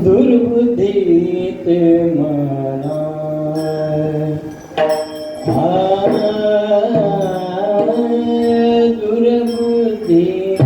दुर्बुद्धीत मना दुर्बुद्धीत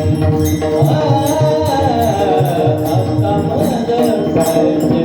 आता मज पाहिजे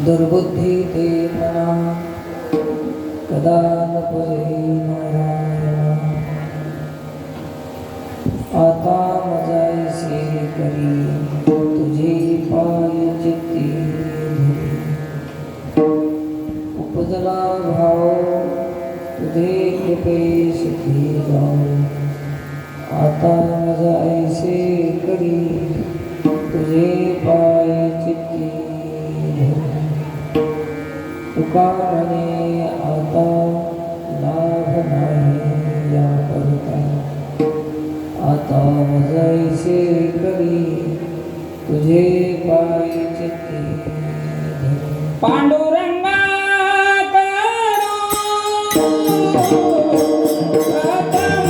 दुर्बुद्धी ते मना कदा न पुरे नारायण आता मजायसे करी तुझे पाय चित्ती धरी उपजला भाव तुझे कृपे सुखी जाऊ आता मजायसे करी तुझे पाय चित्ती तुकाने आता लाभ नाही या करता आता मजायसे करी तुझे पाय चित्ती पांडुरंगा करू आता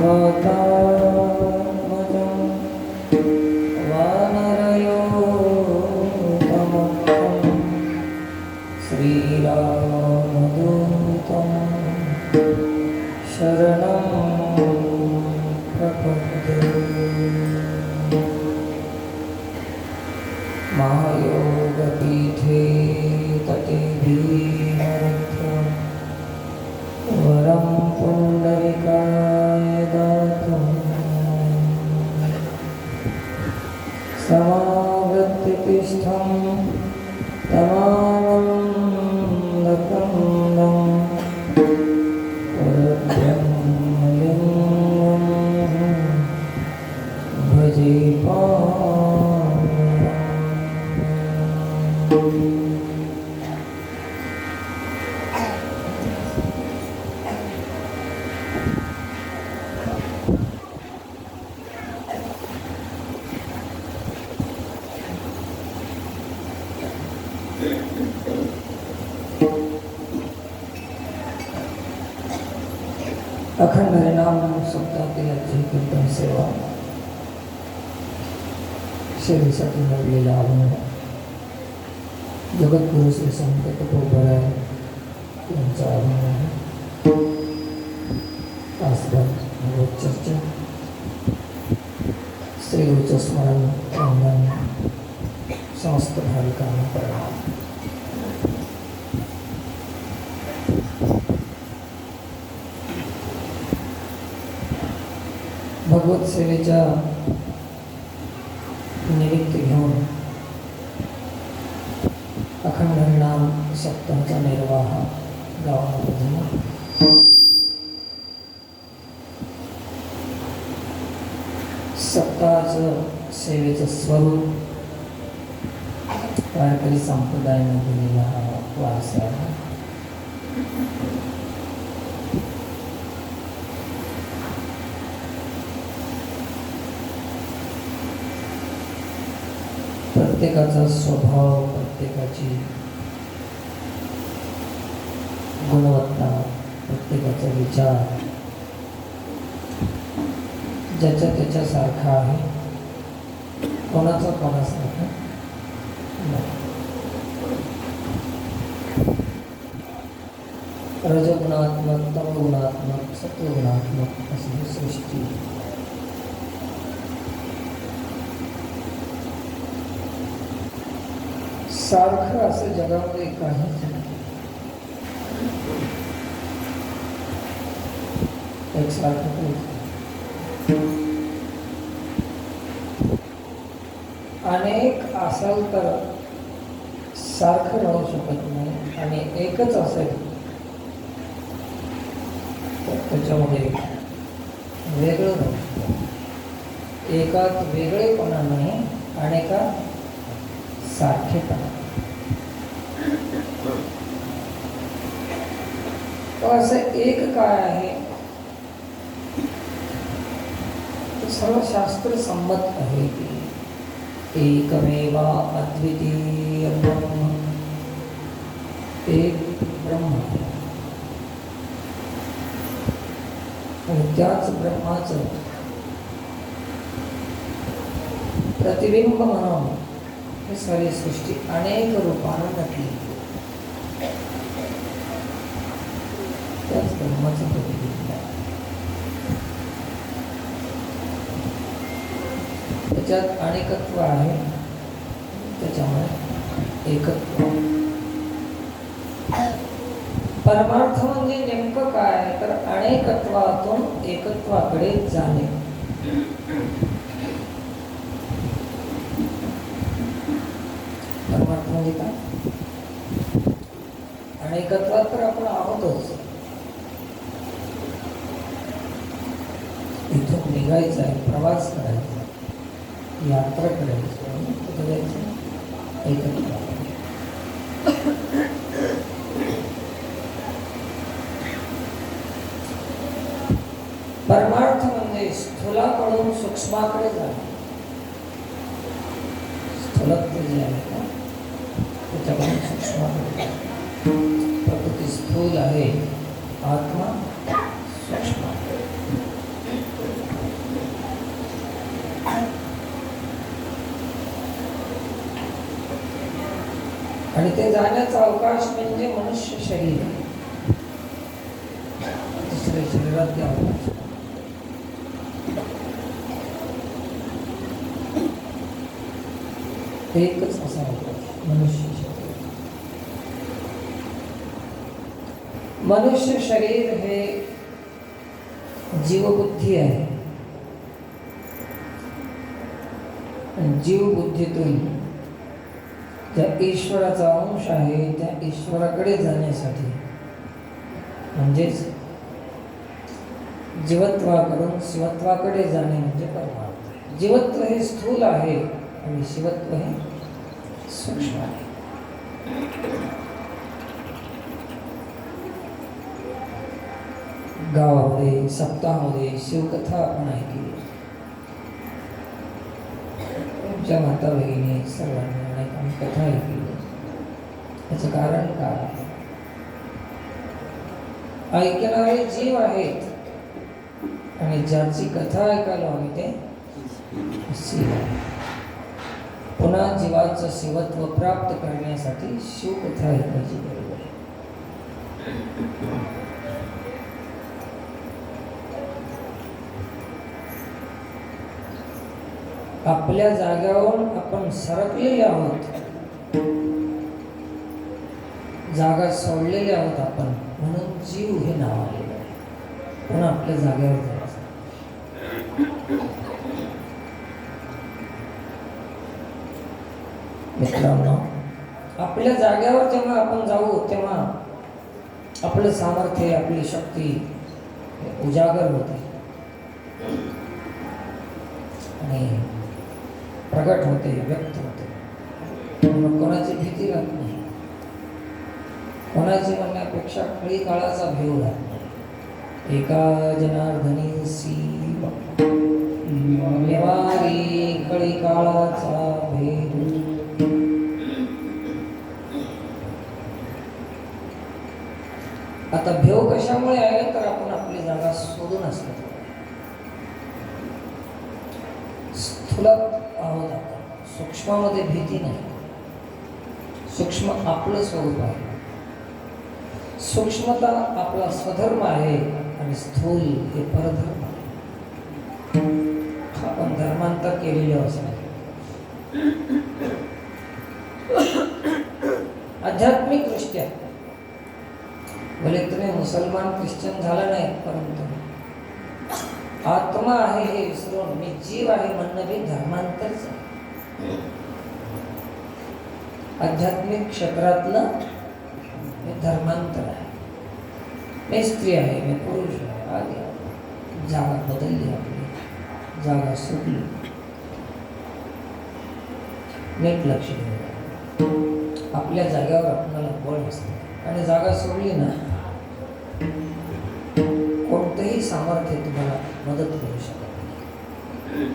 स्वतात्मजं वानरयोतमं श्रीरामदूतं शरणं प्रपद्ये। महायोगपीठे तटे भीमरुद्रं वरं पुण्डरीकाय दातुं समागत्य तिष्ठं तमानन्दकन्दं परब्रह्मलिङ्गं भजे अखंड हरिनाम सप्ताहातील आजची कीर्तन सेवा सेवेसाठी लावलेला अभंग जगद्गुरु श्री संत तुकोबराय यांचा अभंग आहे. तासभर भगवत चर्चा श्री उच्च स्मरण अंगण समस्त भाविकांना प्रणाम. भगवत सेवेच्या निमित्त घेऊन अखंड हरिनाम सप्ताहाचा निर्वाह गावामध्ये झाला. सप्ताहाचं सेवेचं स्वरूप वारकरी संप्रदायाने दिलेला हा वारसा आहे. प्रत्येकाचा स्वभाव, प्रत्येकाची गुणवत्ता, प्रत्येकाचा विचार ज्याच्या त्याच्यासारखा आहे, कोणाचा कोणासारखा नाही. रजगुणात्मक, तमगुणात्मक, सत्वगुणात्मक अशी ही सृष्टी. सारखं असं जगामध्ये काहीच नाही. एकसारखं अनेक असेल तर सारखं राहू शकत नाही, आणि एकच असेल तर त्याच्यामध्ये वेगळं राहू शकतं. एकात वेगळेपणा नाही, अनेकात सारखेपणा. असं एक काय आहे, सर्व शास्त्र संमत आहे की एकमेवा अद्वितीय ब्रह्म, एक ब्रह्म, आणि त्याच ब्रह्माचं प्रतिबिंब म्हणून ही सारी सृष्टी अनेक रूपानं नटली. त्याच ब्रह्माचं प्रतिबिंब. त्याच्यात अनेकत्व आहे, त्याच्यामुळे एकत्व. परमार्थ म्हणजे नेमकं काय, तर अनेकत्वातून एकत्वाकडे जाणे. परमार्थ म्हणजे काय? अनेकत्वात तर आपण आहोतच. इथून निघायचं आहे, प्रवास करायचा, यात्रा करायची, कुठं जायचं? एकत्र. परमार्थ म्हणजे स्थूलाकडून सूक्ष्माकडे जाणे. स्थूलत्व जे आहे ना, त्याच्याकडून सूक्ष्माकडे जाणे. प्रकृती स्थूल आहे, आत्मा सूक्ष्म. आणि ते जाण्याचा अवकाश म्हणजे मनुष्य शरीर. दुसऱ्या शरीरात ते अवकाश. एकच असा अवकाश मनुष्य शरीर. मनुष्य शरीर हे जीवबुद्धी आहे. जीवबुद्धीतून त्या ईश्वराचा अंश आहे त्या ईश्वराकडे जाण्यासाठी म्हणजेच जीवत्वाकडून शिवत्वाकडे जाणे म्हणजे परमार्थ. जीवत्व हे स्थूल आहे आणि शिवत्व हे सूक्ष्म आहे. गावामध्ये सप्ताहामध्ये शिवकथा आपण ऐकली. तुमच्या माता भगिनी सर्वांनी अनेक कथा ऐकली. याचं कारण काय आहे? ऐकणारे जीव आहेत आणि ज्याची कथा ऐकायला आम्ही ते शिव. पुन्हा जीवाचं शिवत्व प्राप्त करण्यासाठी शिवकथा ऐकायची गरज आहे. आपल्या जाग्यावरून आपण सरकलेले आहोत. जागा सोडलेली आहोत आपण, म्हणून जीव हे नाव आलेलं आहे. पण आपल्या जागेवर जायचं. मित्रांनो, आपल्या जागेवर जेव्हा आपण जाऊ तेव्हा आपलं सामर्थ्य आपली शक्ती उजागर होते आणि प्रगट होते, व्यक्त होते. मग कोणाची भीती राहत नाही. कोणाची म्हणण्यापेक्षा खरी काळाचा भेव राहत नाही. एका जनार्दनी सी निवारी खरी काळाचा भेद. आता भेव कशामुळे आहे तर आपण आपली जागा सोडून असतो. स्थूलात आहोत आपण, सूक्ष्मामध्ये भीती नाही. सूक्ष्म आपलं स्वरूप आहे. सूक्ष्मता आपला स्वधर्म आहे आणि स्थूल हे परधर्म आहे. आपण धर्मांतर केलेले असणार. आध्यात्मिक दृष्ट्या भले तुम्ही मुसलमान ख्रिश्चन झाला नाही, परंतु आत्मा आहे हे विसरून मी जीव आहे म्हणणं हे धर्मांतरच आहे. आध्यात्मिक क्षेत्रातलं हे धर्मांतर आहे. मी स्त्री आहे, मी पुरुष आहे, आधी जागा बदलली, आपली जागा सुटली. नीट लक्ष द्या. आपल्या जागेवर आपल्याला बळ असतं आणि जागा सोडली ना कोणतंही सामर्थ्य तुम्हाला मदत करू शकत नाही.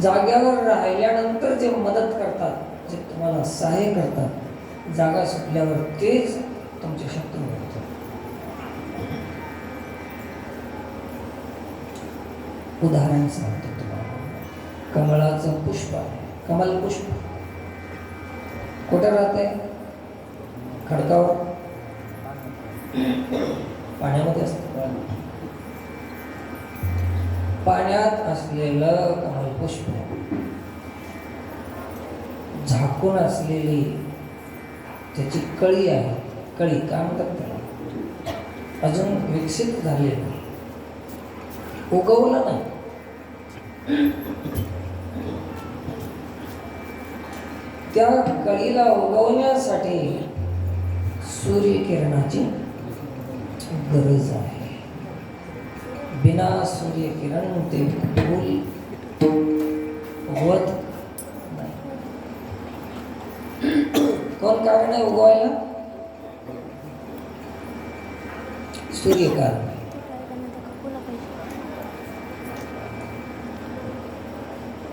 जाग्यावर राहिल्यानंतर जे मदत करतात, जे तुम्हाला सहाय्य करतात, जागा सुटल्यावर तेच तुमचे शत्रू होतात. उदाहरण सांगतो तुम्हाला. कमळाचं पुष्प आहे. कमल पुष्प कुठे राहते? खडकावर, पाण्यामध्ये असतं. पाण्यात असलेलं कमलपुष्प झाकून असलेली त्याची कळी आहे. कळी काय म्हणतात त्याला? अजून विकसित झालेली नाही, उगवलं नाही. त्या कळीला उगवण्यासाठी सूर्यकिरणाची गरज आहे. बिना सूर्यकिरण ते फूल उगवत नाही. कोण कारण आहे उगवायला? सूर्यकारण.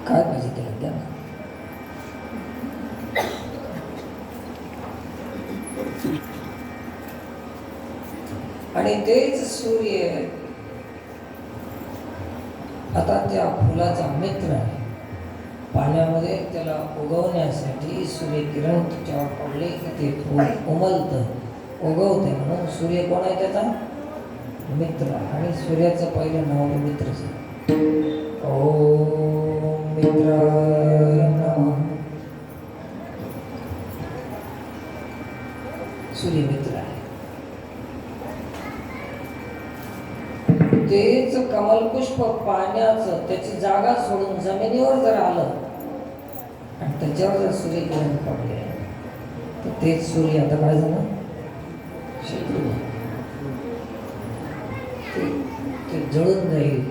काय पाहिजे त्याला? द्या ना. आणि तेच सूर्य आता त्या फुलाचा मित्र आहे. पाण्यामध्ये त्याला उगवण्यासाठी सूर्यकिरण त्याच्यावर पडले की ते फूल उमलतं, उगवते. म्हणून सूर्य कोण आहे त्याचा मित्र, आणि सूर्याचं पहिलं नाव मित्रच आहे. ओम मित्राय नमः. सूर्यमित्र आहे. तेच कमलपुष्प पाण्याचं त्याची जागा सोडून जमिनीवर जर आलं आणि त्याच्यावर जर सूर्यकिरण पडले तर तेच सूर्य आता काय झालं, शत्रू. ते जळून जाईल,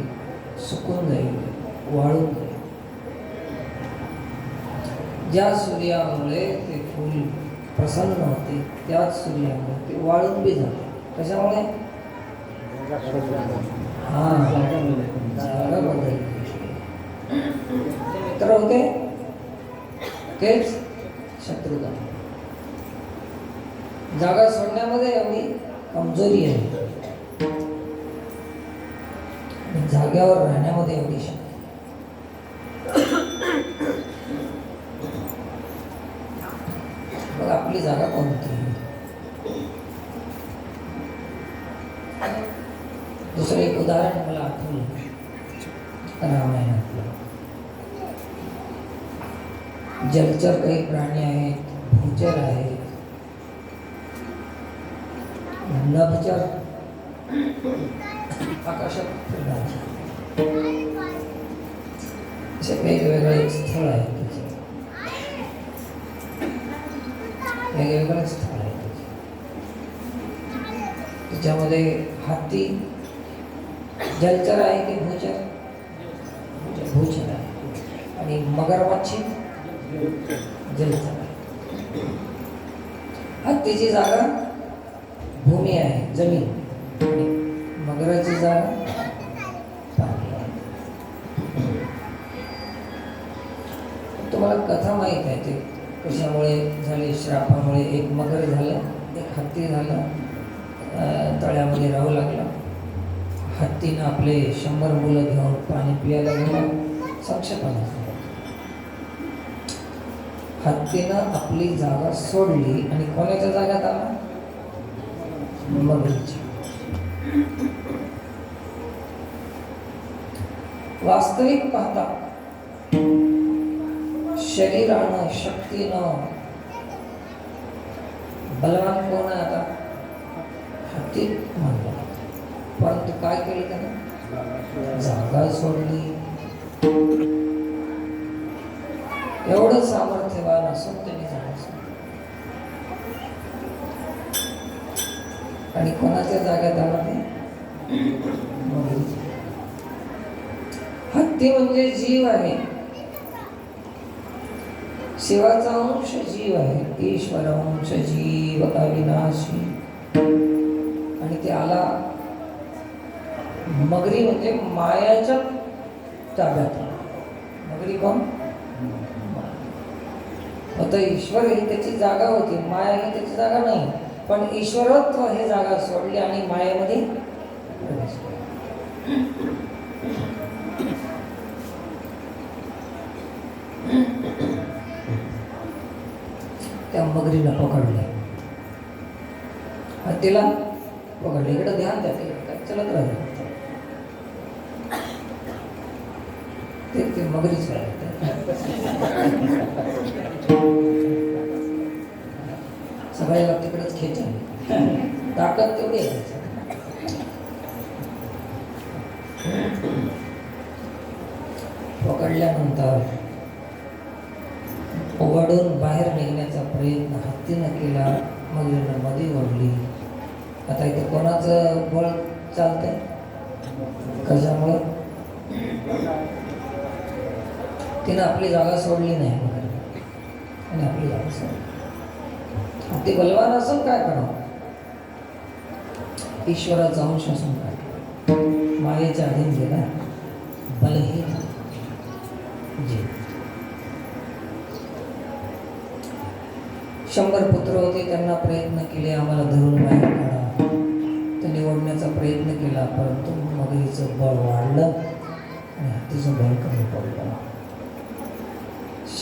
सुकून जाईल, वाळून जाईल. ज्या सूर्यामुळे ते फूल प्रसन्न होते त्याच सूर्यामुळे ते वाळून बी जाते. कशामुळे? जागा बदलली. मित्र होते तेच शत्रू झाले. जागा सोडण्यामध्ये एवढी कमजोरी आहे, जाग्यावर राहण्यामध्ये एवढी शक्ती. बघ आपली जागा कोणती. दुसरं एक उदाहरण मला आठवलं रामायणातलं. जलचर काही प्राणी आहेत, भूचर आहेत, नभचर आकाशात फिरणारे असे वेगवेगळे स्थळ आहेत. वेगवेगळे स्थळ आहेत. त्याच्यामध्ये हत्ती जलचर आहे की भूचर? भूचर आहे. आणि मगरमच्छ जलचर आहे. हत्तीची जागा भूमी आहे, जमीन. आणि मगराची जागा पाणी आहे. तुम्हाला कथा माहीत आहे ते कशामुळे झाले. श्रापामुळे एक मगर झालं, एक हत्ती झाला, तळ्यामध्ये राहू लागला. हत्तीनं आपले 100 मुलं घेऊन पाणी पियायला गेला. संक्षेपाने हत्तीनं आपली जागा सोडली आणि कोणाच्या जाग्यात आला? मगरीची. वास्तविक पाहता शरीरानं, शक्तीनं बलवान कोण आहे आता? हत्ती म्हणला. परंतु काय केलं त्यानं? जागा सोडली. एवढं सामर्थ्यवान असून त्यांनी जागा सोडली. आणि कोणाच्या जाग्यात आला ते? हत्ती म्हणजे जीव आहे, शिवाचा अंश जीव आहे. ईश्वर अंश जीव अविनाशी. आणि ते आला. मगरी म्हणजे मायाच्या ताब्यात. मगरी कोण? आता ईश्वर ही त्याची जागा होती, माया ही त्याची जागा नाही. पण ईश्वरत्व हे जागा सोडली आणि मायेमध्ये प्रवेश केला. त्या मगरीला पकडले, हत्तीला पकडले. इकडे ध्यान द्या, तिकडे चलत राहिले. ते मगरीच सगळ्याला तिकडेच खेचा. ताकद तेवढी आहे. पकडल्यानंतर ओवाडून बाहेर निघण्याचा प्रयत्न हत्तीनं केला. मगरीनं मध्ये ओढली. आता इथे कोणाचं बळ चालतंय? कशामुळे? तिनं आपली जागा सोडली नाही आणि आपली जागा सोडली. हत्ती बलवान असून काय करावं? ईश्वराचा अंश असून काय करावं? मायेच्या अधीन गेला, बलहीन जीव. 100 पुत्र होते, त्यांना प्रयत्न केले आम्हाला धरून बाहेर काढा. त्यांनी ओढण्याचा प्रयत्न केला, परंतु मगरीचं बळ वाढलं आणि हत्तीचं बळ कमी पडलं.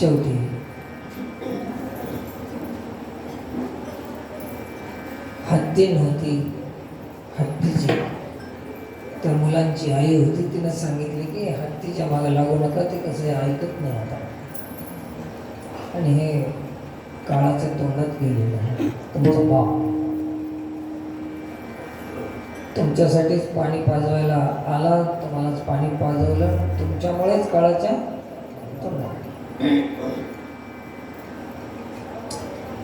शेवटी हत्ती नव्हती, हत्तीची तर मुलांची आई होती. तिनं सांगितले की हत्तीच्या मागे लागू नका, ते कसं ऐकत नाही आता. आणि हे काळाच्या तोंडात गेलेलं आहे. तुमचा बाप तुमच्यासाठीच पाणी पाजवायला आला, तुम्हालाच पाणी पाजवलं, तुमच्यामुळेच काळाच्या तोंडात.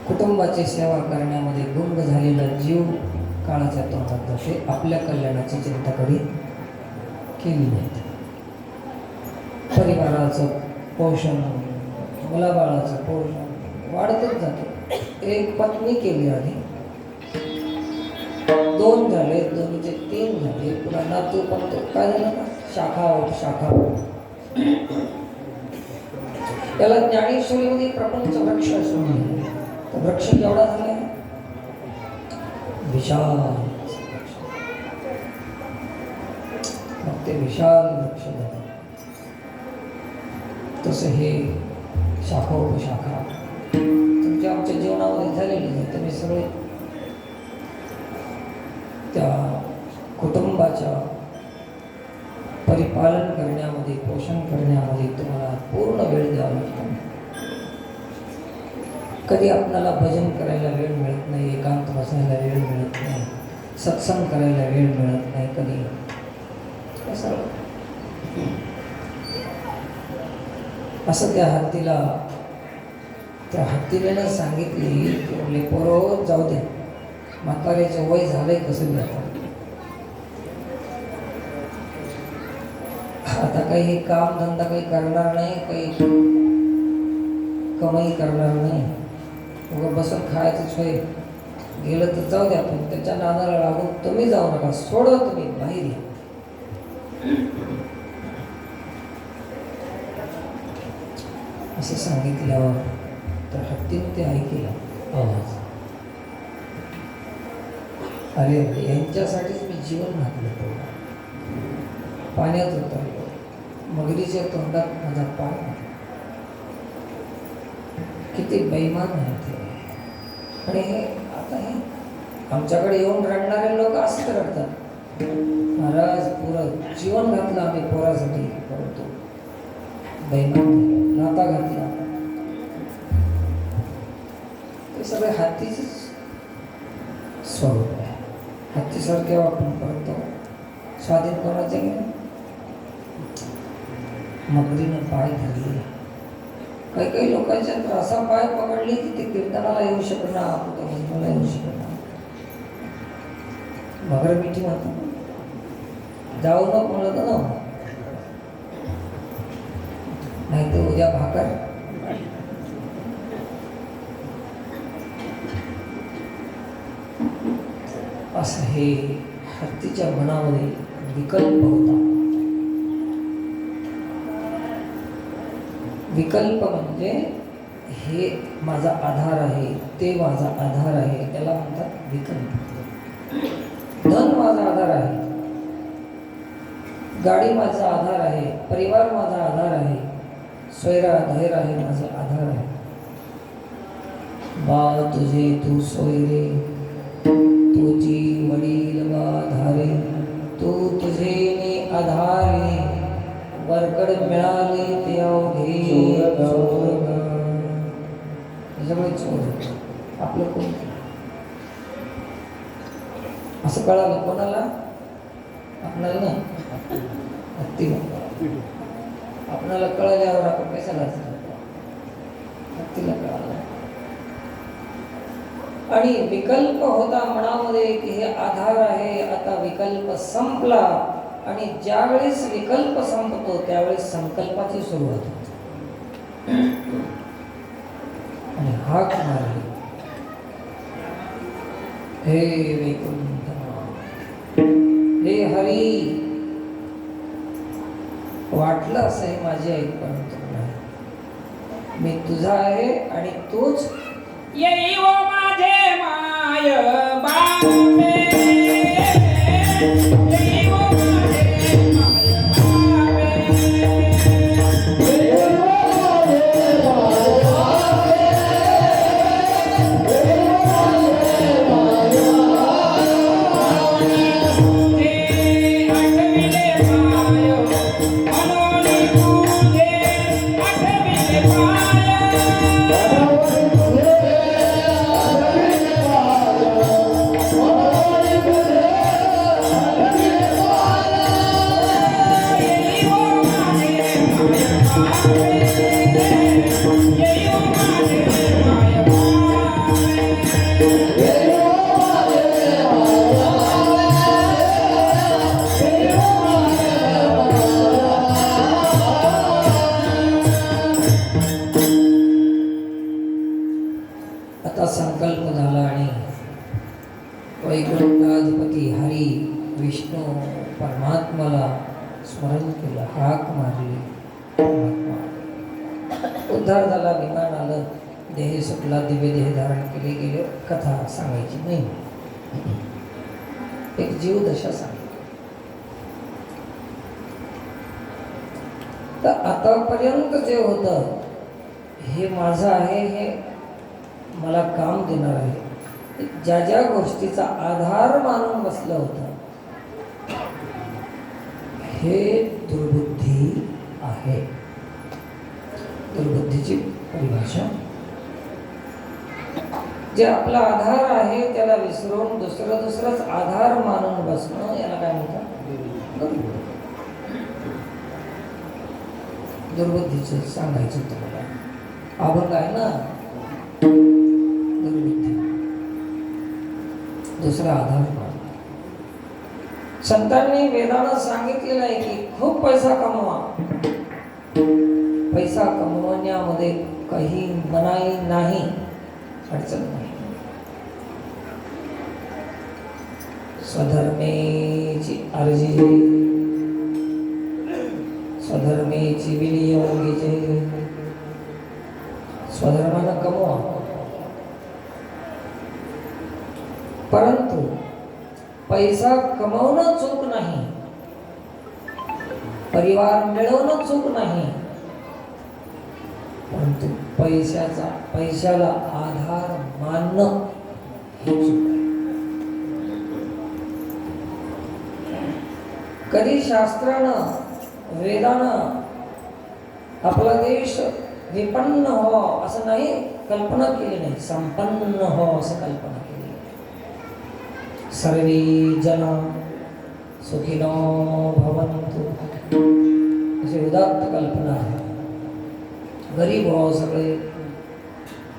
कुटुंबाची सेवा करण्यामध्ये गुंग झालेला जीव काळाच्या तोंडात जाते. आपल्या कल्याणाची चिंता कधी केली नाही. परिवाराचं पोषण, मुलाबाळाचं पोषण वाढतच जातं. एक पत्नी केली आधी, 2 झाले, 2चे 3 झाले, पुन्हा नातू. पण तो काय झालं का शाखा त्याला ज्ञानेश्वरीमध्ये प्रपंच वृक्ष असं. तो वृक्ष केवढा झाला, विशाल. मग ते विशाल वृक्ष झालं. तसं हे शाखोपशाखा तुमच्या आमच्या जीवनामध्ये झालेली आहे. तुम्ही सगळे त्या कुटुंबाच्या परिपालन करण्यामध्ये, पोषण करण्यामध्ये तुम्हाला पूर्ण वेळ द्यावा लागतो. कधी आपल्याला भजन करायला वेळ मिळत नाही, एकांत बसायला वेळ मिळत नाही, सत्संग करायला वेळ मिळत नाही. कधी असं त्या हत्तीने सांगितले की म्हणले पोरं जाऊ दे, म्हाताऱ्याचं वय झालंय, कसं जातं आता. काही काम धंदा काही करणार नाही, काही कमाई करणार नाही, उगा बसून खायचंच होय. गेलं तर जाऊ द्या, पण त्याच्या नादाला लागून तुम्ही जाऊ नका, सोडा तुम्ही, बाहेर या. असं सांगितल्यावर तर हत्तीने ते ऐकलं आवाज. अरे यांच्यासाठीच मी जीवन घातलं, पाण्यात उतरलो, मगरीच्या तोंडात माझा पाय. किती बेईमान आहे ते. आणि हे आता हे आमच्याकडे येऊन रडणारे लोक असंच रडतात. महाराज पुरं जीवन घातलं आम्ही पोरासाठी, परंतु बेईमान नाता घातला. ते सगळे हत्तीचेच स्वरूप आहे. हत्तीसारखे आपण करतो. स्वाधीन कोणाचे गेले, मगरीनं पाय धरले. काही लोकांच्या असा पाय पकडले की ते कीर्तनाला येऊ शकणार, कुठं भजनाला येऊ शकणार. मगर मिठी म्हणतो, जाऊ नको म्हणत ना, नाही तर उद्या भाकर. असं हे हत्तीच्या मनामध्ये विकल्प होता. विकल्प म्हणजे हे माझा आधार आहे, ते माझा आधार आहे, त्याला म्हणतात विकल्प. धन माझा आधार आहे, गाडी माझा आधार आहे, परिवार माझा आधार आहे, स्वैरा धैर्य आहे माझा आधार आहे. बा तुझे तू सोयरे, तुझी वडील आधारे, तू तुझे ने आधारे, वरकड मिळाले ते अवघे सगळे चोर. आपलं कोण असं कळालं कोणाला? आपणाला ना, हत्तीला. आपणाला कळल्यावर आपण कशाला हत्तीला कळालं. आणि विकल्प होता मनामध्ये की हे आधार आहे. आता विकल्प संपला आणि ज्यावेळेस विकल्प संपतो त्यावेळेस संकल्पाची सुरुवात होते. आणि हाक मारली, हे वैकुंठ, हे हरी. वाटलं असं हे माझी ऐक, परंतु नाही, मी तुझा आहे आणि तूच येई वो माझे माय बापे, येई वो माझे माय बापे, येई वो माझे विष्णू परमात्माला स्मरण केलं, हाक मारली, परमात्मा आला. उद्धार झाला, विमान आलं, देह सुटला, दिव्य देह धारण केले गेले. कथा सांगायची नाही, एक जीवदशा सांगितली. तर आतापर्यंत जे होतं हे माझं आहे, हे मला काम देणार आहे, ज्या ज्या गोष्टीचा आधार मानून बसलं होतं हे दुर्बुद्धी आहे. दुर्बुद्धीची परिभाषा, जे आपला आधार आहे त्याला विसरून दुसरंच आधार मानून बसणं, याला काय म्हणतात? दुर्बुद्धीचं सांगायचं तुम्हाला. अभंग आहे ना, दुर्बुद्धी, दुसरा आधार मान. संतांनी वेदानं सांगितलेलं आहे की खूप पैसा कमवा, पैसा कमवण्यामध्ये काही मनाई नाही, अडचण नाही. स्वधर्मेची अर्जी, स्वधर्मेची विनियोगी, स्वधर्मानं कमवा. परंतु पैसा कमवणं चूक नाही, परिवार मिळवणं चूक नाही, परंतु पैशाला आधार मानणं हे चूक आहे. कधी शास्त्रानं, वेदानं आपला देश विपन्न हो असं नाही कल्पना केली नाही, संपन्न हो असं कल्पना केली. सर्वे जन सुखिनो भवन्तु अशी उदात्त कल्पना आहे. गरीब हो सगळे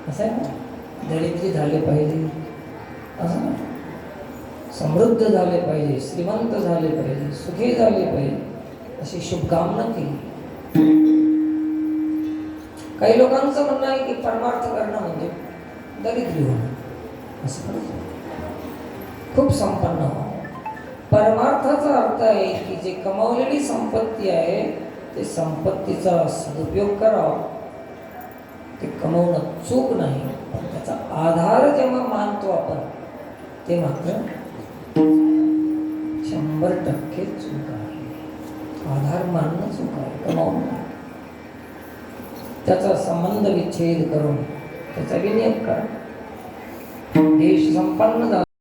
असं आहे ना, दरिद्री झाले पाहिजे असं नाही, समृद्ध झाले पाहिजे, श्रीमंत झाले पाहिजे, सुखी झाले पाहिजे अशी शुभकामना केली. काही लोकांचं म्हणणं आहे की परमार्थ करणं म्हणजे दरिद्री होणं, असं म्हणत खूप संपन्न हो. परमार्थाचा अर्थ आहे की जे कमावलेली संपत्ती आहे ते संपत्तीचा सदुपयोग करावा. ते कमवणं चूक नाही, पण त्याचा आधार जेव्हा मानतो आपण ते मात्र 100% चूक आहे. आधार मानणं चूक आहे, कमावणं. त्याचा संबंध विच्छेद करून त्याचा विनियोग करा. देश संपन्न झाला.